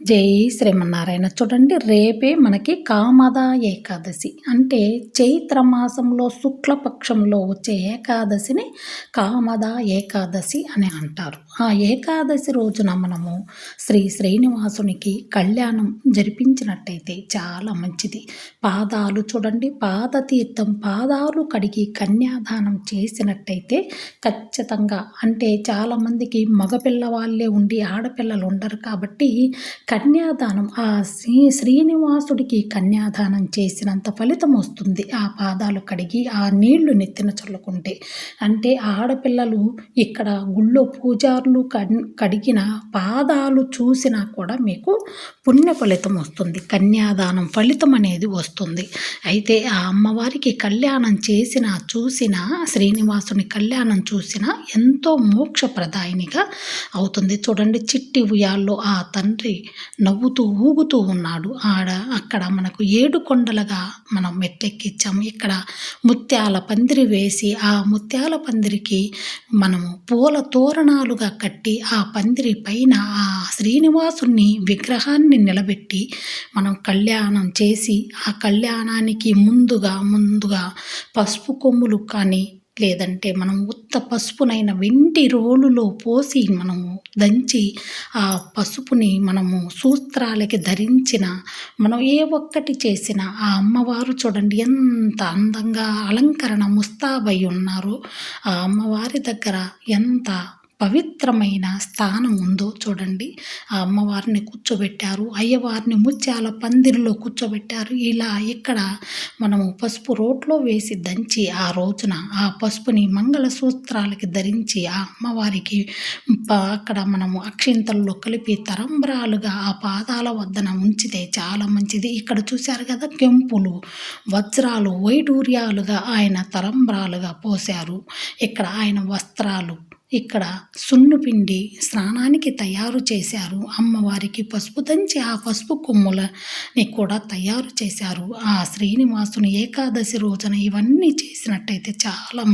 జై శ్రీమన్నారాయణ. చూడండి, రేపే మనకి కామద ఏకాదశి. అంటే చైత్ర మాసంలో శుక్లపక్షంలో వచ్చే ఏకాదశిని కామద ఏకాదశి అని అంటారు. ఆ ఏకాదశి రోజున మనము శ్రీనివాసునికి కళ్యాణం జరిపించినట్టయితే చాలా మంచిది. పాదాలు చూడండి, పాదతీర్థం పాదాలు కడిగి కన్యాదానం చేసినట్టయితే ఖచ్చితంగా, అంటే చాలామందికి మగపిల్ల వాళ్ళే ఉండి ఆడపిల్లలు ఉండరు కాబట్టి కన్యాదానం శ్రీనివాసుడికి కన్యాదానం చేసినంత ఫలితం వస్తుంది. ఆ పాదాలు కడిగి ఆ నీళ్లు నెత్తిన చల్లుకుంటే. అంటే ఆడపిల్లలు ఇక్కడ గుళ్ళో పూజారులు కడిగిన పాదాలు చూసినా కూడా మీకు పుణ్య ఫలితం వస్తుంది. కన్యాదానం ఫలితం అనేది వస్తుంది. అయితే ఆ అమ్మవారికి కళ్యాణం చూసిన శ్రీనివాసుని కళ్యాణం చూసిన ఎంతో మోక్షప్రదాయినిగా అవుతుంది. చూడండి, చిట్టి ఉయ్యాల్లో ఆ తండ్రి నవ్వుతూ ఊగుతూ ఉన్నాడు. అక్కడ మనకు 7 కొండలుగా మనం మెట్లెక్కించాము. ఇక్కడ ముత్యాల పందిరి వేసి ఆ ముత్యాల పందిరికి మనము పూల తోరణాలుగా కట్టి ఆ పందిరి పైన ఆ శ్రీనివాసుని విగ్రహాన్ని నిలబెట్టి మనం కళ్యాణం చేసి ఆ కళ్యాణానికి ముందుగా పసుపు కొమ్ములు కానీ, లేదంటే మనం ఉత్త పసుపునైన వెండి రోలులో పోసి మనము దంచి ఆ పసుపుని మనము సూత్రాలకి ధరించిన, మనం ఏ ఒక్కటి చేసినా ఆ అమ్మవారు చూడండి ఎంత అందంగా అలంకరణ ముస్తాబై ఉన్నారో. ఆ అమ్మవారి దగ్గర ఎంత పవిత్రమైన స్థానం ఉందో చూడండి. ఆ అమ్మవారిని కూర్చోబెట్టారు, అయ్యవారిని ముత్యాల పందిరిలో కూర్చోబెట్టారు. ఇలా ఇక్కడ మనము పసుపు రోట్లో వేసి దంచి ఆ రోజున ఆ పసుపుని మంగళసూత్రాలకి ధరించి ఆ అమ్మవారికి అక్కడ మనము అక్షింతల్లో కలిపి తరంబ్రాలుగా ఆ పాదాల వద్దన ఉంచితే చాలా మంచిది. ఇక్కడ చూశారు కదా, కెంపులు వజ్రాలు వైడూర్యాలుగా ఆయన తరంబ్రాలుగా పోశారు. ఇక్కడ ఆయన వస్త్రాలు, ఇక్కడ సున్నుపిండి స్నానానికి తయారు చేశారు. అమ్మవారికి పసుపు దంచి ఆ పసుపు కొమ్ములని కూడా తయారు చేశారు. ఆ శ్రీనివాసుని ఏకాదశి రోజున ఇవన్నీ చేసినట్టయితే చాలా